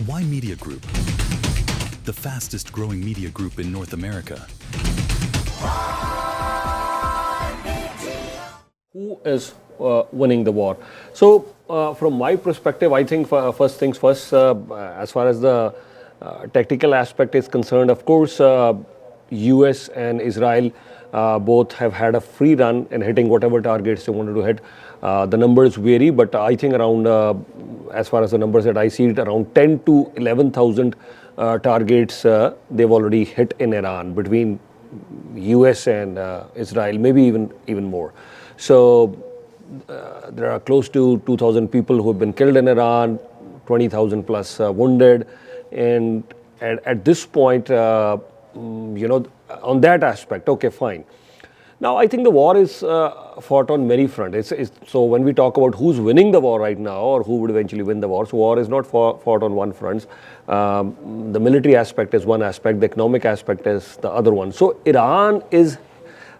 Why Media Group? The fastest growing media group in North America. Who is winning the war? So, from my perspective, I think first things first, as far as the tactical aspect is concerned, of course, US and Israel both have had a free run in hitting whatever targets they wanted to hit. The numbers vary, but I think around, as far as the numbers that I see it, around 10 to 11,000 targets they've already hit in Iran between US and Israel, maybe even more. So there are close to 2,000 people who have been killed in Iran, 20,000 plus wounded, and at this point, on that aspect, okay, fine. Now, I think the war is fought on many fronts. So when we talk about who's winning the war right now or who would eventually win the war, so war is not fought on one front. The military aspect is one aspect, the economic aspect is the other one. So Iran is,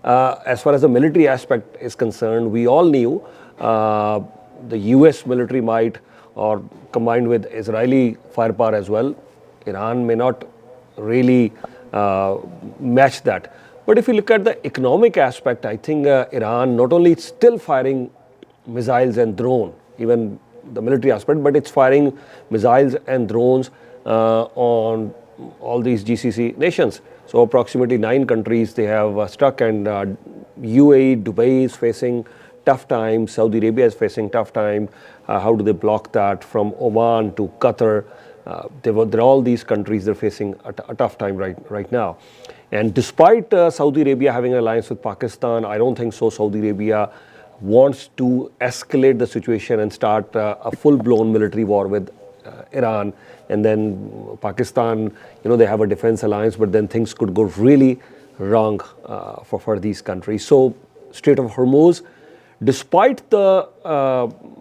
as far as the military aspect is concerned, we all knew the US military might, or combined with Israeli firepower as well, Iran may not really match that. But if you look at the economic aspect, I think Iran not only is still firing missiles and drones, even the military aspect, but it's firing missiles and drones on all these GCC nations. So approximately 9 countries they have struck, and UAE, Dubai is facing tough time, Saudi Arabia is facing tough time. How do they block that? From Oman to Qatar, all these countries they're facing a tough time right now. And despite Saudi Arabia having an alliance with Pakistan, I don't think so Saudi Arabia wants to escalate the situation and start a full-blown military war with Iran. And then Pakistan, they have a defense alliance, but then things could go really wrong for these countries. So Strait of Hormuz, despite the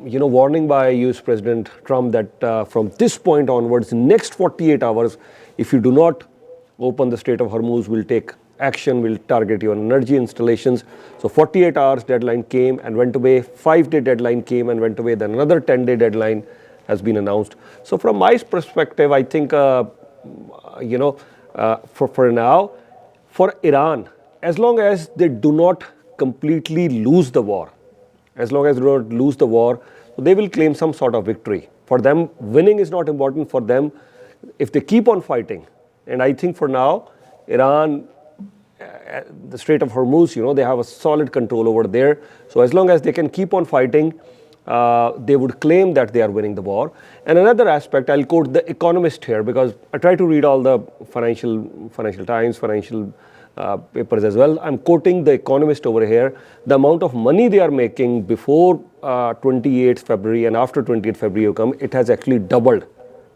warning by US President Trump that from this point onwards, next 48 hours, if you do not open the Strait of Hormuz, will take action, will target your energy installations. So 48 hours deadline came and went away, 5-day deadline came and went away, then another 10-day deadline has been announced. So from my perspective, I think, for now, for Iran, as long as they do not completely lose the war, as long as they do not lose the war, they will claim some sort of victory. For them, winning is not important. For them, if they keep on fighting, and I think for now, Iran, the Strait of Hormuz, they have a solid control over there. So as long as they can keep on fighting, they would claim that they are winning the war. And another aspect, I'll quote The Economist here, because I try to read all the Financial Times, financial papers as well. I'm quoting The Economist over here. The amount of money they are making before 28th February and after 28th February come, it has actually doubled.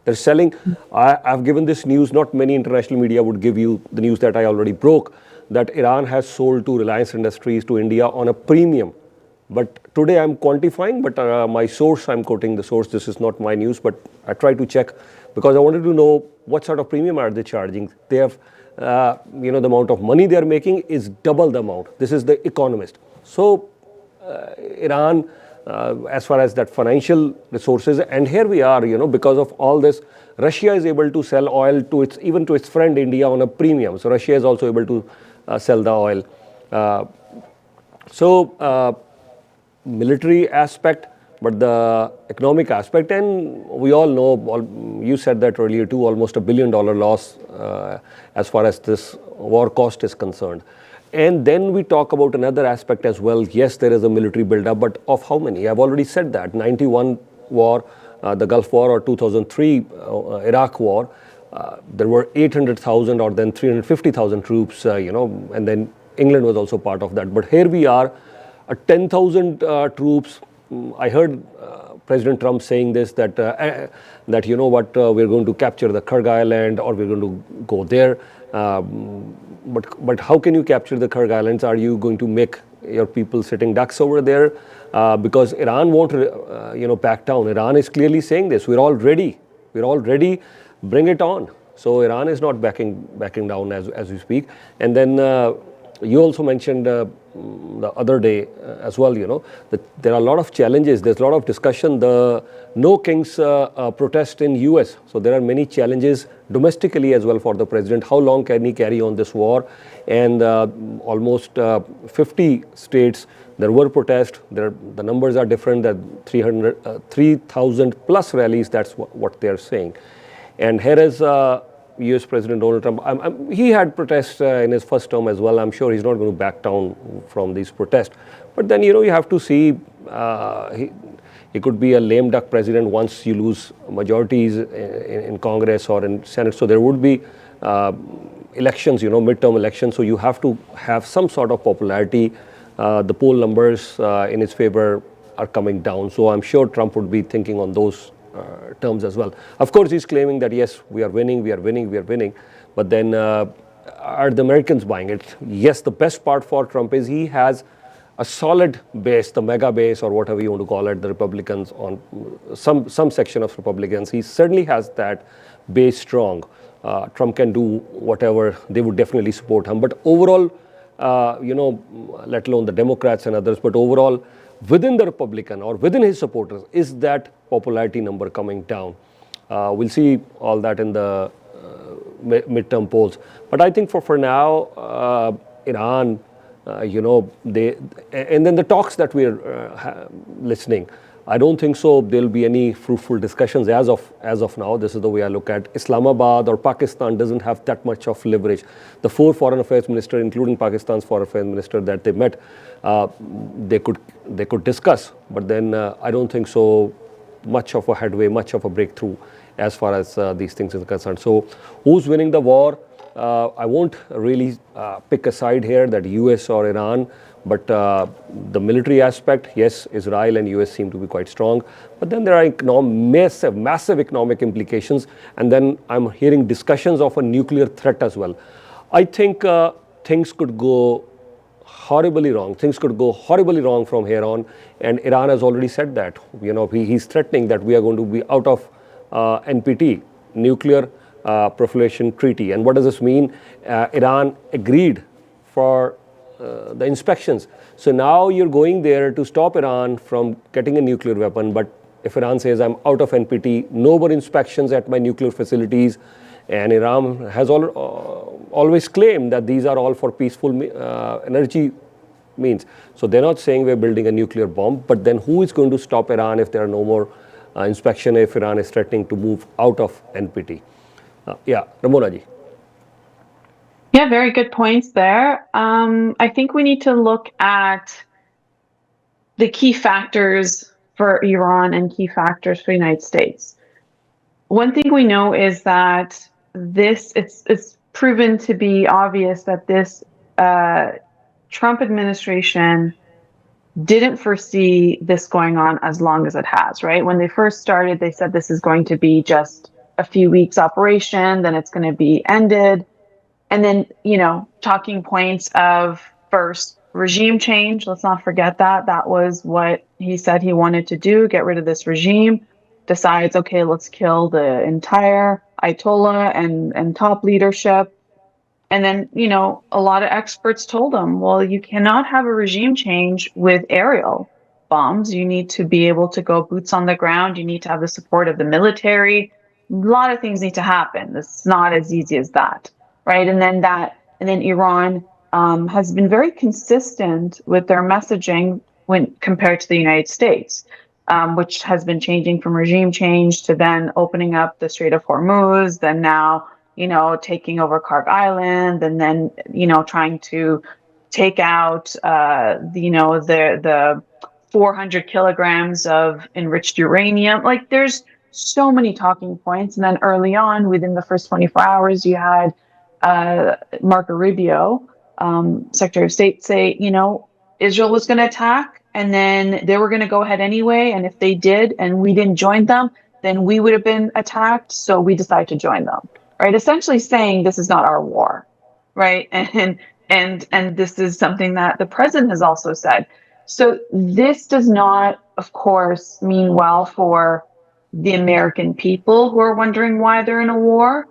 They're selling, I've given this news, not many international media would give you the news that I already broke, that Iran has sold to Reliance Industries, to India on a premium. But today I'm quantifying, but my source, I'm quoting the source, this is not my news, but I tried to check because I wanted to know what sort of premium are they charging. They have, the amount of money they're making is double the amount. This is The Economist. So Iran, as far as that financial resources, and here we are, because of all this, Russia is able to sell oil to even to its friend India on a premium. So Russia is also able to sell the oil. Military aspect, but the economic aspect, and we all know, you said that earlier too, almost $1 billion loss as far as this war cost is concerned. And then we talk about another aspect as well. Yes, there is a military buildup, but of how many? I've already said that. 91 war, the Gulf War, or 2003 Iraq War, there were 800,000 or then 350,000 troops, and then England was also part of that. But here we are, 10,000 troops. I heard President Trump saying this, that we're going to capture the Kyrgyz Island, or we're going to go there. But how can you capture the Kyrgyz Islands? Are you going to make your people sitting ducks over there? Because Iran won't, back down. Iran is clearly saying this. We're all ready. Bring it on. So Iran is not backing down as we speak. And then you also mentioned the other day as well, that there are a lot of challenges. There's a lot of discussion. The No Kings protest in US. So there are many challenges domestically as well for the president. How long can he carry on this war? And almost 50 states, there were protests. The numbers are different. That 3,000 plus rallies. That's what they're saying. And here is US President Donald Trump. He had protests in his first term as well. I'm sure he's not going to back down from these protests. But then, you have to see, he could be a lame duck president once you lose majorities in Congress or in Senate. So there would be elections, midterm elections. So you have to have some sort of popularity. The poll numbers in his favor are coming down. So I'm sure Trump would be thinking on those terms as well. Of course, he's claiming that yes, we are winning. But then are the Americans buying it? Yes, the best part for Trump is he has a solid base, the mega base or whatever you want to call it, the Republicans, on some section of Republicans. He certainly has that base strong. Trump can do whatever. They would definitely support him. But overall, let alone the Democrats and others, but overall, within the Republican or within his supporters, is that popularity number coming down? We'll see all that in the midterm polls. But I think for now, Iran, and then the talks that we're listening, I don't think so there'll be any fruitful discussions as of now. This is the way I look at Islamabad or Pakistan doesn't have that much of leverage. The 4 foreign affairs ministers, including Pakistan's foreign affairs minister that they met, they could discuss, but then I don't think so much of a headway, much of a breakthrough as far as these things are concerned. So who's winning the war? I won't really pick a side here, that US or Iran, but the military aspect, yes, Israel and US seem to be quite strong, but then there are massive economic implications, and then I'm hearing discussions of a nuclear threat as well. I think things could go horribly wrong. Things could go horribly wrong from here on, and Iran has already said that. He's threatening that we are going to be out of NPT, Nuclear Proliferation Treaty. And what does this mean? Iran agreed for the inspections. So now you're going there to stop Iran from getting a nuclear weapon, but if Iran says, I'm out of NPT, no more inspections at my nuclear facilities, and Iran has always claimed that these are all for peaceful energy means. So they're not saying we're building a nuclear bomb, but then who is going to stop Iran if there are no more inspection, if Iran is threatening to move out of NPT? Ramona ji. Yeah, very good points there. I think we need to look at the key factors for Iran and key factors for the United States. One thing we know is that it's proven to be obvious that this Trump administration didn't foresee this going on as long as it has, right? When they first started, they said this is going to be just a few weeks operation, then it's going to be ended. And then, talking points of first regime change. Let's not forget that. That was what he said he wanted to do, get rid of this regime. Decides, okay, let's kill the entire Ayatollah and top leadership. And then, a lot of experts told him, well, you cannot have a regime change with aerial bombs. You need to be able to go boots on the ground. You need to have the support of the military. A lot of things need to happen. It's not as easy as that, right? And then Iran has been very consistent with their messaging when compared to the United States. Which has been changing from regime change to then opening up the Strait of Hormuz, then now, taking over Karg Island, and then, trying to take out, the 400 kilograms of enriched uranium. Like, there's so many talking points. And then early on, within the first 24 hours, you had Marco Rubio, Secretary of State, say, Israel was going to attack. And then they were going to go ahead anyway. And if they did and we didn't join them, then we would have been attacked. So we decided to join them, right? Essentially saying this is not our war, right? And this is something that the president has also said. So this does not, of course, mean well for the American people who are wondering why they're in a war.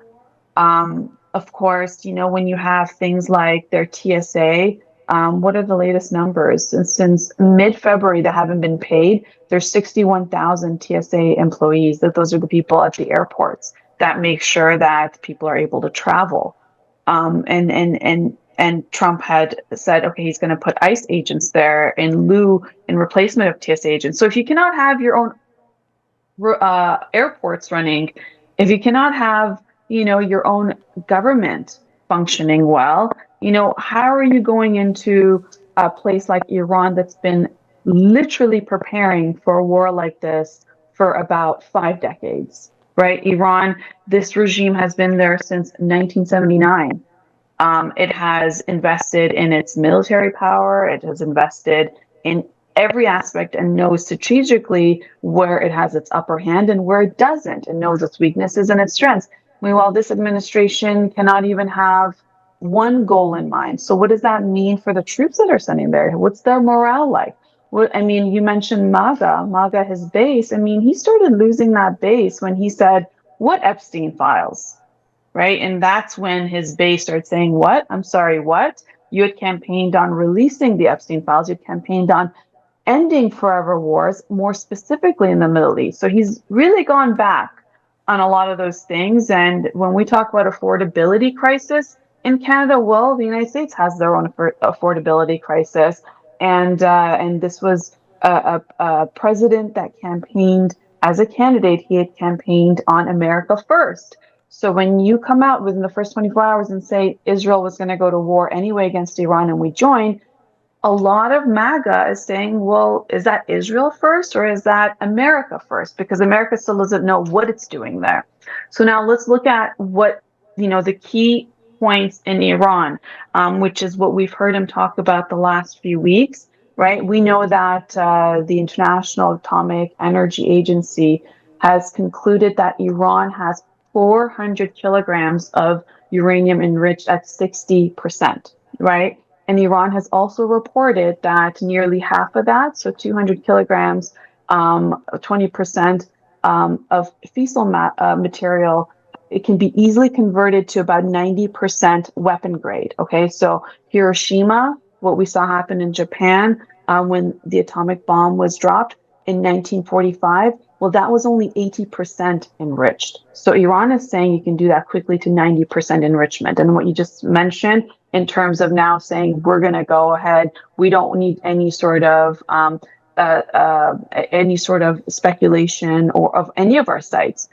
Of course, when you have things like their TSA, what are the latest numbers? Since mid-February, they haven't been paid. There's 61,000 TSA employees. Those are the people at the airports that make sure that people are able to travel. And Trump had said, okay, he's going to put ICE agents there in replacement of TSA agents. So if you cannot have your own airports running, if you cannot have, your own government functioning well, how are you going into a place like Iran that's been literally preparing for a war like this for about 5 decades, right? Iran, this regime has been there since 1979. It has invested in its military power. It has invested in every aspect and knows strategically where it has its upper hand and where it doesn't, and knows its weaknesses and its strengths. Meanwhile, this administration cannot even have one goal in mind. So what does that mean for the troops that are sending there? What's their morale like? You mentioned MAGA, his base. He started losing that base when he said, what Epstein files? Right? And that's when his base started saying, what? I'm sorry, what? You had campaigned on releasing the Epstein files. You had campaigned on ending forever wars, more specifically in the Middle East. So he's really gone back on a lot of those things. And when we talk about affordability crisis in Canada, well, the United States has their own affordability crisis. And this was a president that campaigned as a candidate. He had campaigned on America first. So when you come out within the first 24 hours and say Israel was going to go to war anyway against Iran and we joined, a lot of MAGA is saying, well, is that Israel first or is that America first? Because America still doesn't know what it's doing there. So now let's look at what, the key points in Iran, which is what we've heard him talk about the last few weeks, right? We know that the International Atomic Energy Agency has concluded that Iran has 400 kilograms of uranium enriched at 60%, right? And Iran has also reported that nearly half of that, so 200 kilograms, 20% of fissile material, it can be easily converted to about 90% weapon grade. Okay, so Hiroshima, what we saw happen in Japan when the atomic bomb was dropped in 1945, well, that was only 80% enriched. So Iran is saying you can do that quickly to 90% enrichment. And what you just mentioned in terms of now saying we're going to go ahead, we don't need any sort of speculation or of any of our sites.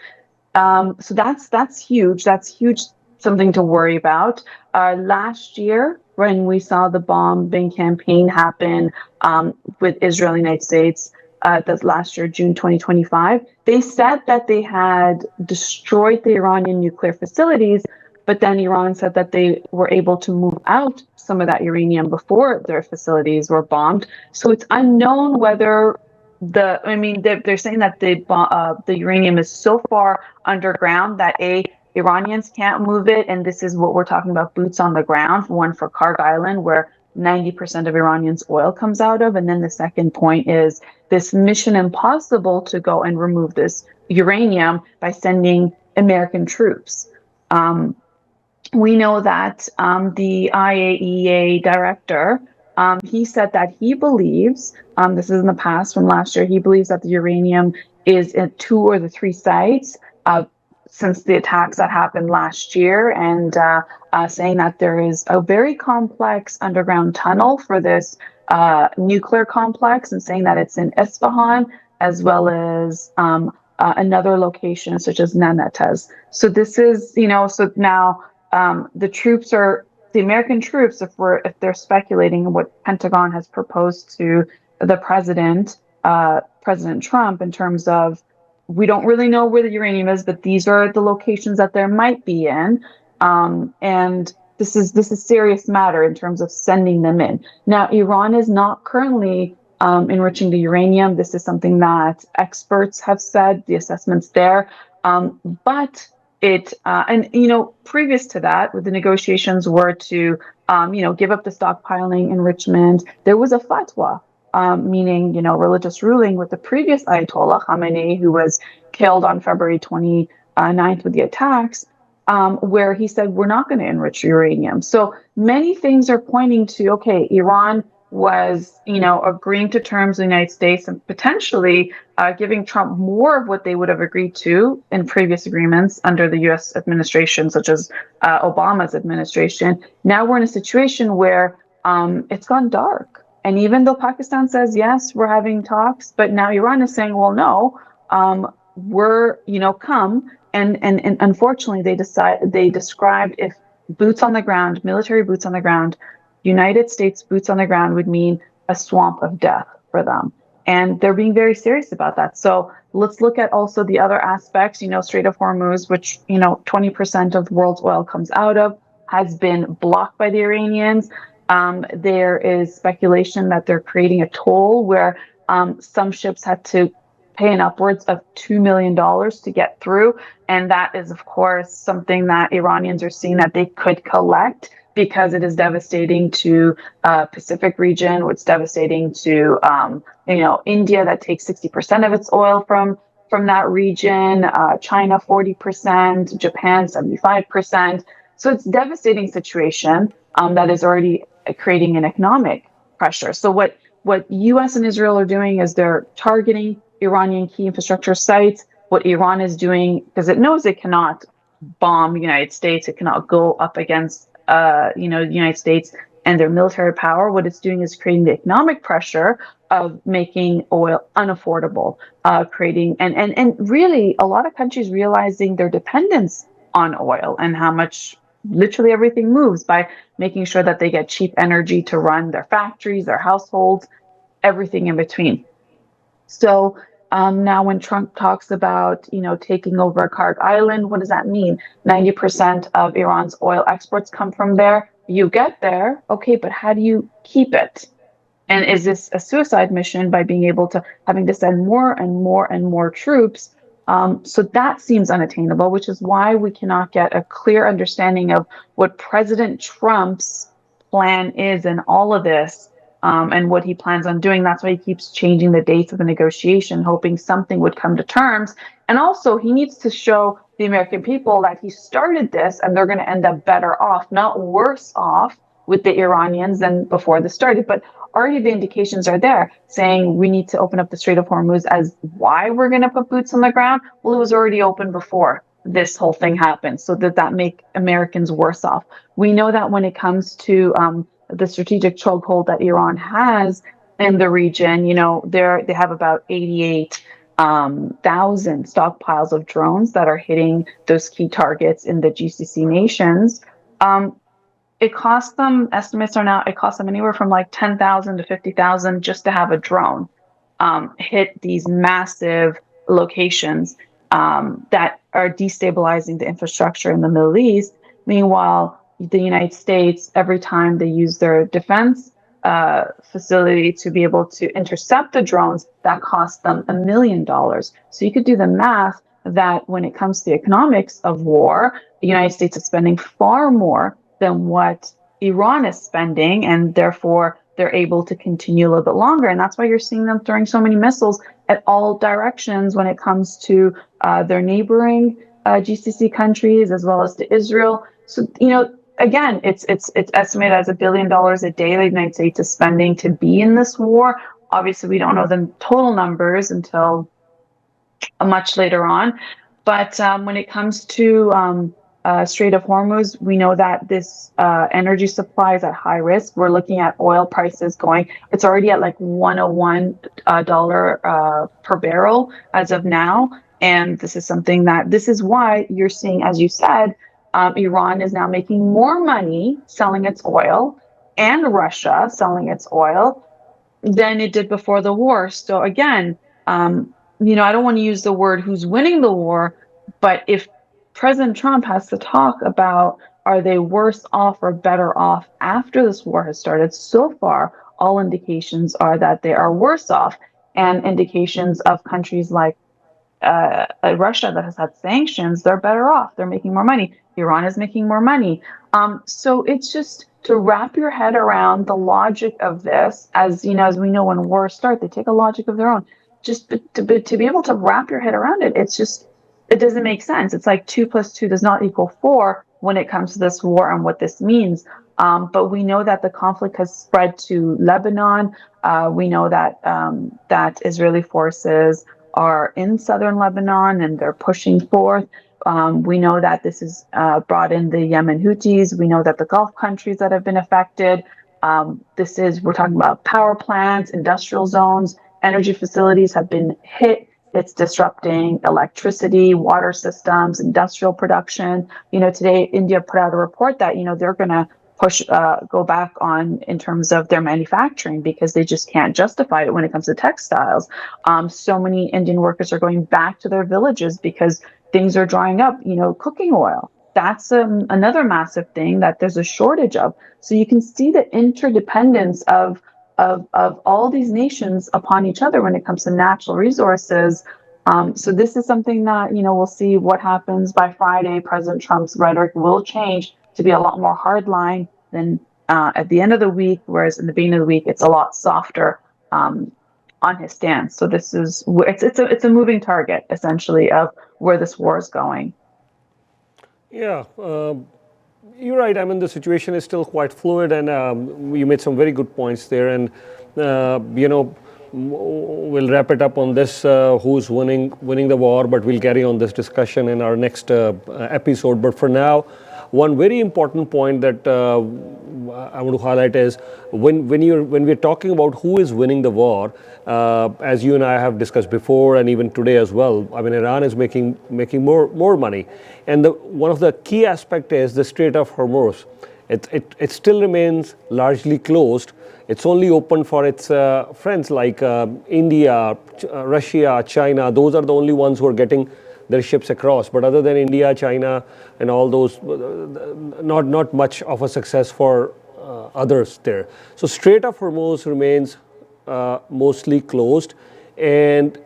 So that's huge. That's huge. Something to worry about. Last year, when we saw the bombing campaign happen with Israel and the United States, that's last year, June 2025, they said that they had destroyed the Iranian nuclear facilities, but then Iran said that they were able to move out some of that uranium before their facilities were bombed. So it's unknown whether they're saying that the uranium is so far underground that Iranians can't move it, and this is what we're talking about: boots on the ground. One for Karg Island, where 90% of Iranians' oil comes out of, and then the second point is this mission impossible to go and remove this uranium by sending American troops. We know that the IAEA director, he said that he believes, this is in the past from last year, he believes that the uranium is at 2 or the 3 sites since the attacks that happened last year, and saying that there is a very complex underground tunnel for this nuclear complex, and saying that it's in Isfahan as well as another location such as Nanetez. So this is, so now the American troops, if they're speculating what Pentagon has proposed to the president, President Trump, in terms of, we don't really know where the uranium is, but these are the locations that there might be in, and this is serious matter in terms of sending them in. Now, Iran is not currently enriching the uranium. This is something that experts have said, the assessments there, but it previous to that, with the negotiations were to give up the stockpiling enrichment, there was a fatwa, meaning religious ruling with the previous Ayatollah Khamenei, who was killed on February 29th with the attacks. where he said, we're not going to enrich uranium. So many things are pointing to, okay, Iran was, agreeing to terms with the United States and potentially giving Trump more of what they would have agreed to in previous agreements under the U.S. administration, such as Obama's administration. Now we're in a situation where it's gone dark. And even though Pakistan says, yes, we're having talks, but now Iran is saying, well, no, we're, come. And unfortunately, they described if boots on the ground, military boots on the ground, United States boots on the ground would mean a swamp of death for them. And they're being very serious about that. So let's look at also the other aspects, Strait of Hormuz, which, 20% of the world's oil comes out of, has been blocked by the Iranians. There is speculation that they're creating a toll where some ships had to pay an upwards of $2 million to get through. And that is, of course, something that Iranians are seeing that they could collect because it is devastating to Pacific region. It's devastating to, India that takes 60% of its oil from that region, China 40%, Japan 75%. So it's a devastating situation that is already creating an economic pressure. So what U.S. and Israel are doing is they're targeting Iranian key infrastructure sites. What Iran is doing, because it knows it cannot bomb the United States, it cannot go up against the United States and their military power. What it's doing is creating the economic pressure of making oil unaffordable, creating and really a lot of countries realizing their dependence on oil and how much literally everything moves by making sure that they get cheap energy to run their factories, their households, everything in between. So now when Trump talks about, taking over Kharg Island, what does that mean? 90% of Iran's oil exports come from there. You get there, okay, but how do you keep it? And is this a suicide mission by being able to having to send more and more and more troops? So that seems unattainable, which is why we cannot get a clear understanding of what President Trump's plan is in all of this. And what he plans on doing. That's why he keeps changing the dates of the negotiation, hoping something would come to terms. And also, he needs to show the American people that he started this and they're going to end up better off, not worse off with the Iranians than before this started. But already the indications are there saying we need to open up the Strait of Hormuz as why we're going to put boots on the ground. Well, it was already open before this whole thing happened. So did that make Americans worse off? We know that when it comes to the strategic chokehold that Iran has in the region, they have about 88,000 stockpiles of drones that are hitting those key targets in the GCC nations. It costs them, estimates are now, it costs them anywhere from like 10,000 to 50,000 just to have a drone hit these massive locations that are destabilizing the infrastructure in the Middle East. Meanwhile, the United States, every time they use their defense facility to be able to intercept the drones, that costs them $1 million. So you could do the math that when it comes to the economics of war, the United States is spending far more than what Iran is spending, and therefore they're able to continue a little bit longer. And that's why you're seeing them throwing so many missiles at all directions when it comes to their neighboring GCC countries as well as to Israel. So, again, it's estimated as $1 billion a day the United States is spending to be in this war. Obviously, we don't know the total numbers until much later on. But when it comes to Strait of Hormuz, we know that this energy supply is at high risk. We're looking at oil prices it's already at like $101 per barrel as of now. And this is why you're seeing, as you said, Iran is now making more money selling its oil and Russia selling its oil than it did before the war. So again, I don't want to use the word who's winning the war, but if President Trump has to talk about are they worse off or better off after this war has started, so far, all indications are that they are worse off. And indications of countries like Russia that has had sanctions, they're better off. They're making more money. Iran is making more money. So it's just to wrap your head around the logic of this. As we know, when wars start, they take a logic of their own. Just to be able to wrap your head around it, it's just it doesn't make sense. It's like 2 + 2 does not equal 4 when it comes to this war and what this means. But we know that the conflict has spread to Lebanon. We know that that Israeli forces are in southern Lebanon and they're pushing forth. We know that this has brought in the Yemen Houthis. We know that the Gulf countries that have been affected. We're talking about power plants, industrial zones, energy facilities have been hit. It's disrupting electricity, water systems, industrial production. Today India put out a report that, they're going to go back on in terms of their manufacturing because they just can't justify it when it comes to textiles. So many Indian workers are going back to their villages because things are drying up. Cooking oil. That's another massive thing that there's a shortage of. So you can see the interdependence of all these nations upon each other when it comes to natural resources. So this is something that, we'll see what happens by Friday. President Trump's rhetoric will change to be a lot more hardline than at the end of the week, whereas in the beginning of the week, it's a lot softer on his stance. So it's a moving target, essentially, of where this war is going. Yeah, you're right. I mean, the situation is still quite fluid, and you made some very good points there. And we'll wrap it up on this: who's winning the war. But we'll carry on this discussion in our next episode. But for now, one very important point that I want to highlight is when we're talking about who is winning the war, as you and I have discussed before, and even today as well. I mean, Iran is making more money, and one of the key aspect is the Strait of Hormuz. It still remains largely closed. It's only open for its friends like India, Russia, China. Those are the only ones who are getting their ships across. But other than India, China, and all those, not much of a success for others there. So Strait of Hormuz remains mostly closed. And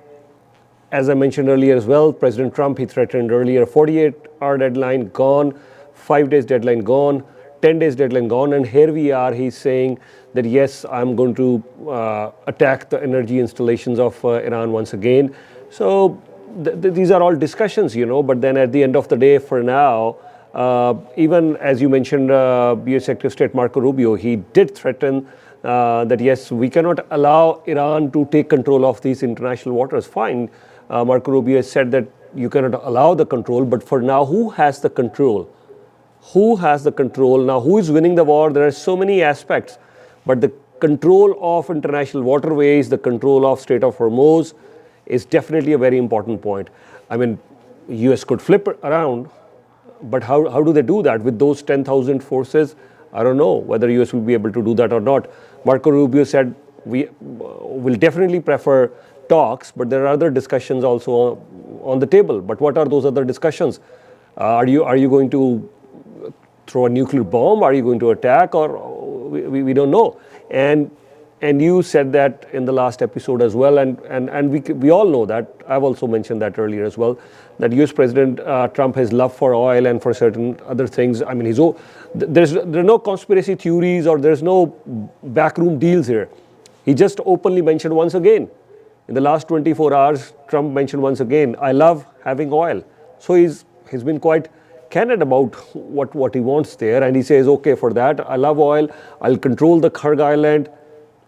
as I mentioned earlier as well, President Trump, he threatened earlier 48-hour deadline gone, 5 days deadline gone, 10 days deadline gone. And here we are, he's saying that, yes, I'm going to attack the energy installations of Iran once again. So these are all discussions, but then at the end of the day, for now, even as you mentioned, U.S. Secretary of State Marco Rubio, he did threaten that, yes, we cannot allow Iran to take control of these international waters. Fine, Marco Rubio has said that you cannot allow the control, but for now, who has the control? Who has the control? Now, who is winning the war? There are so many aspects, but the control of international waterways, the control of Strait of Hormuz is definitely a very important point. I mean, US could flip around, but how do they do that with those 10,000 forces? I don't know whether US will be able to do that or not. Marco Rubio said we will definitely prefer talks, but there are other discussions also on the table. But what are those other discussions? Are you going to throw a nuclear bomb? Are you going to attack? Or we don't know. And you said that in the last episode as well, and we all know that. I've also mentioned that earlier as well, that US President Trump has love for oil and for certain other things. I mean, there are no conspiracy theories or there's no backroom deals here. He just openly mentioned once again, in the last 24 hours, Trump mentioned once again, I love having oil. So he's been quite candid about what he wants there, and he says, okay, for that, I love oil, I'll control the Kharg Island.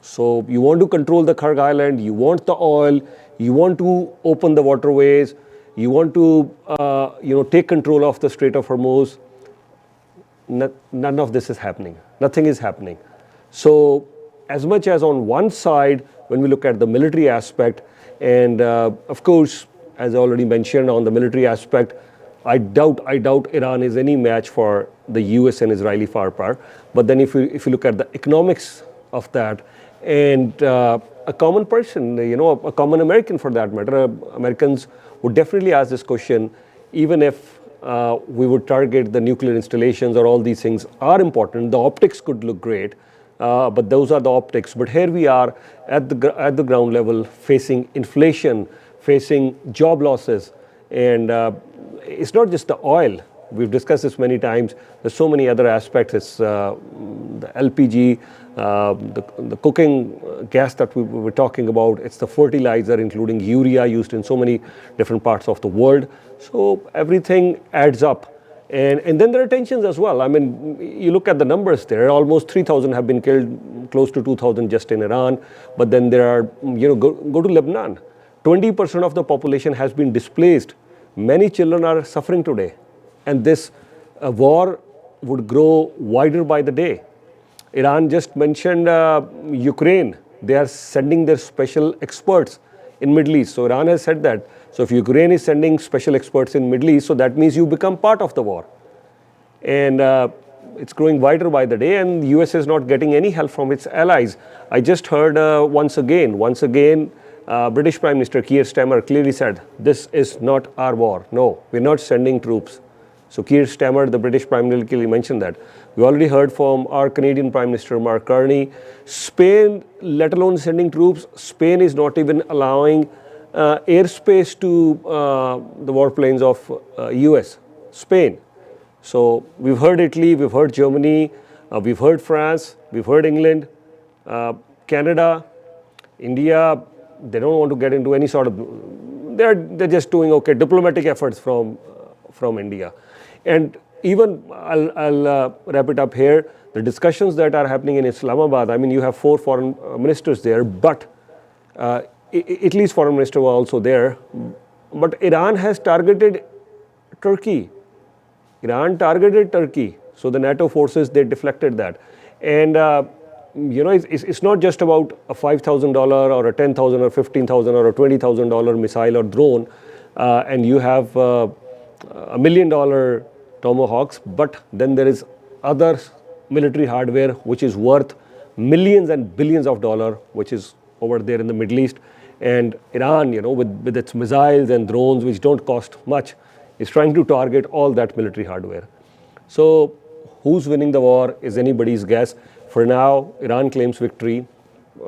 So you want to control the Kharg Island, you want the oil, you want to open the waterways, you want to take control of the Strait of Hormuz. None of this is happening. Nothing is happening. So as much as on one side, when we look at the military aspect, and of course, as I already mentioned on the military aspect, I doubt Iran is any match for the US and Israeli firepower. But then if you look at the economics of that, and a common person, a common American for that matter, Americans would definitely ask this question, even if we would target the nuclear installations or all these things are important. The optics could look great, but those are the optics. But here we are at the ground level facing inflation, facing job losses, and it's not just the oil. We've discussed this many times. There's so many other aspects. It's the LPG, the cooking gas that we were talking about, it's the fertilizer, including urea, used in so many different parts of the world. So everything adds up. And then there are tensions as well. I mean, you look at the numbers there, almost 3,000 have been killed, close to 2,000 just in Iran. But then there are, go to Lebanon. 20% of the population has been displaced. Many children are suffering today. And this war would grow wider by the day. Iran just mentioned Ukraine. They are sending their special experts in Middle East. So Iran has said that. So if Ukraine is sending special experts in Middle East, so that means you become part of the war. And it's growing wider by the day, and the US is not getting any help from its allies. I just heard once again, British Prime Minister Keir Starmer clearly said, this is not our war. No, we're not sending troops. So Keir Starmer, the British Prime Minister, clearly mentioned that. We already heard from our Canadian Prime Minister Mark Carney. Spain, let alone sending troops, Spain is not even allowing airspace to the warplanes of US, Spain. So we've heard Italy, we've heard Germany, we've heard France, we've heard England, Canada, India. They don't want to get into any sort of, they're just doing okay, diplomatic efforts from India. And even, I'll wrap it up here, the discussions that are happening in Islamabad, I mean, you have 4 foreign ministers there, but Italy's foreign minister was also there. But Iran has targeted Turkey. Iran targeted Turkey. So the NATO forces, they deflected that. And, it's not just about a $5,000 or a $10,000 or $15,000 or a $20,000 missile or drone, and you have $1 million Tomahawks, but then there is other military hardware which is worth millions and billions of dollars, which is over there in the Middle East. And Iran, with its missiles and drones, which don't cost much, is trying to target all that military hardware. So who's winning the war is anybody's guess. For now, Iran claims victory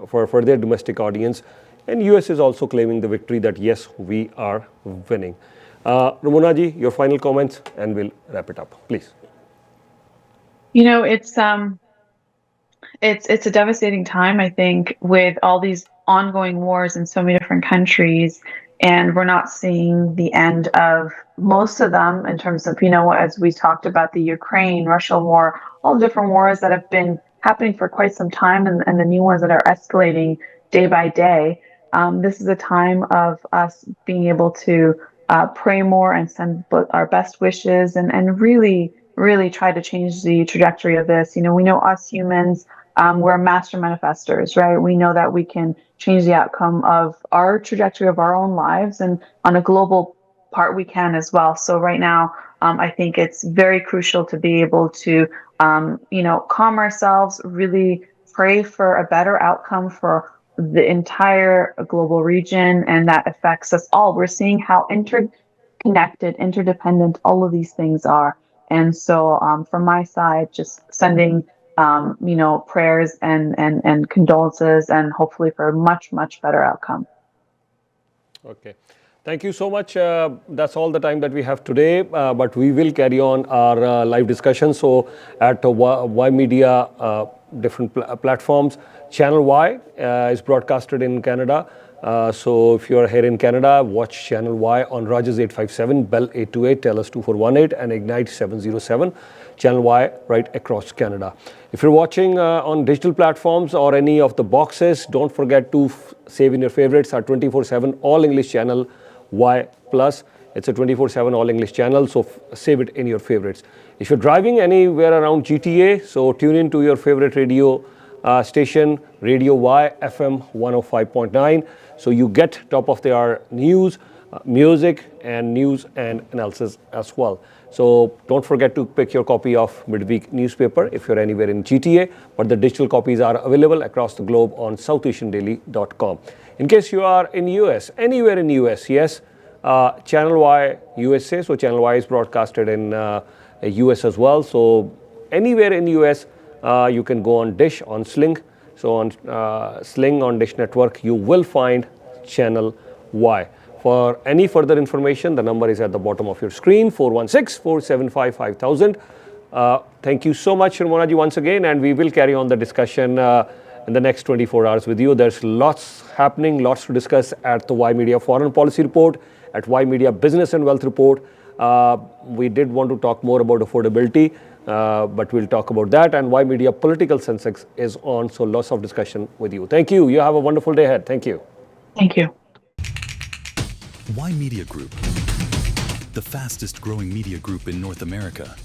for their domestic audience, and US is also claiming the victory that yes, we are winning. Ramona ji, your final comments, and we'll wrap it up, please. It's a devastating time, I think, with all these ongoing wars in so many different countries, and we're not seeing the end of most of them in terms of, as we talked about the Ukraine, Russia war, all the different wars that have been happening for quite some time, and the new ones that are escalating day by day. This is a time of us being able to pray more and send our best wishes and really, really try to change the trajectory of this. We know us humans, we're master manifestors, right? We know that we can change the outcome of our trajectory of our own lives, and on a global part we can as well. So right now, I think it's very crucial to be able to, calm ourselves, really pray for a better outcome for the entire global region, and that affects us all. We're seeing how interconnected, interdependent all of these things are. And so from my side, just sending prayers and condolences, and hopefully for a much, much better outcome. Okay. Thank you so much. That's all the time that we have today, but we will carry on our live discussion. So at Ymedia, different platforms. Channel Y is broadcasted in Canada. So if you're here in Canada, watch Channel Y on Rogers 857, Bell 828, Telus 2418, and Ignite 707. Channel Y right across Canada. If you're watching on digital platforms or any of the boxes, don't forget to save in your favorites our 24/7 all English channel Y Plus. It's a 24/7 all English channel, so save it in your favorites. If you're driving anywhere around GTA, so tune in to your favorite radio station, Radio Y FM 105.9. So you get top of the hour news, music, and news and analysis as well. So don't forget to pick your copy of midweek newspaper if you're anywhere in GTA, but the digital copies are available across the globe on southasiandaily.com. In case you are in US, anywhere in US, yes, Channel Y USA, so Channel Y is broadcasted in US as well. So anywhere in US, you can go on Dish, on Sling. So on Sling, on Dish Network, you will find Channel Y. For any further information, the number is at the bottom of your screen, 416-475-5000. Thank you so much, Ramona ji, once again, and we will carry on the discussion in the next 24 hours with you. There's lots happening, lots to discuss at the Ymedia Foreign Policy Report, at Ymedia Business and Wealth Report. We did want to talk more about affordability, but we'll talk about that. And Ymedia Political Sensex is on, so lots of discussion with you. Thank you. You have a wonderful day ahead. Thank you. Thank you. Ymedia Group, the fastest growing media group in North America.